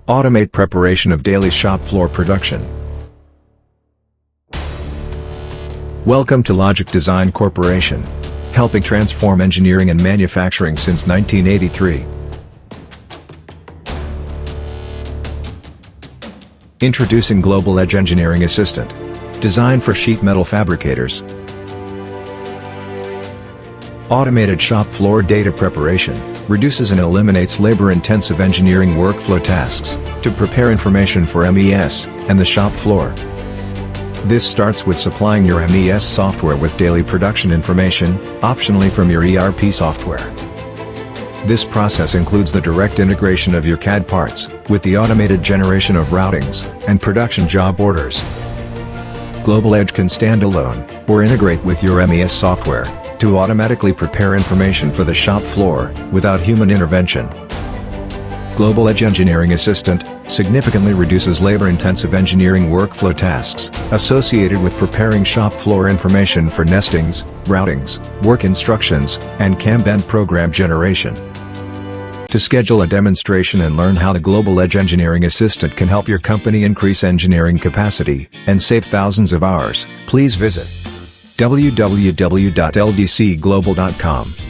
Automate preparation of daily shop floor production. Welcome to Logic Design Corporation, helping transform engineering and manufacturing since 1983. Introducing Global Edge Engineering Assistant, designed for sheet metal fabricators. Automated shop floor data preparation reduces and eliminates labor-intensive engineering workflow tasks to prepare information for MES and the shop floor. This starts with supplying your MES software with daily production information, optionally from your ERP software. This process includes the direct integration of your CAD parts, with the automated generation of routings and production job orders. Global Edge can stand alone, or integrate with your MES software, to automatically prepare information for the shop floor, without human intervention. Global Edge Engineering Assistant significantly reduces labor-intensive engineering workflow tasks associated with preparing shop floor information for nestings, routings, work instructions, and Kanban program generation. To schedule a demonstration and learn how the Global Edge Engineering Assistant can help your company increase engineering capacity and save thousands of hours, please visit www.ldcglobal.com.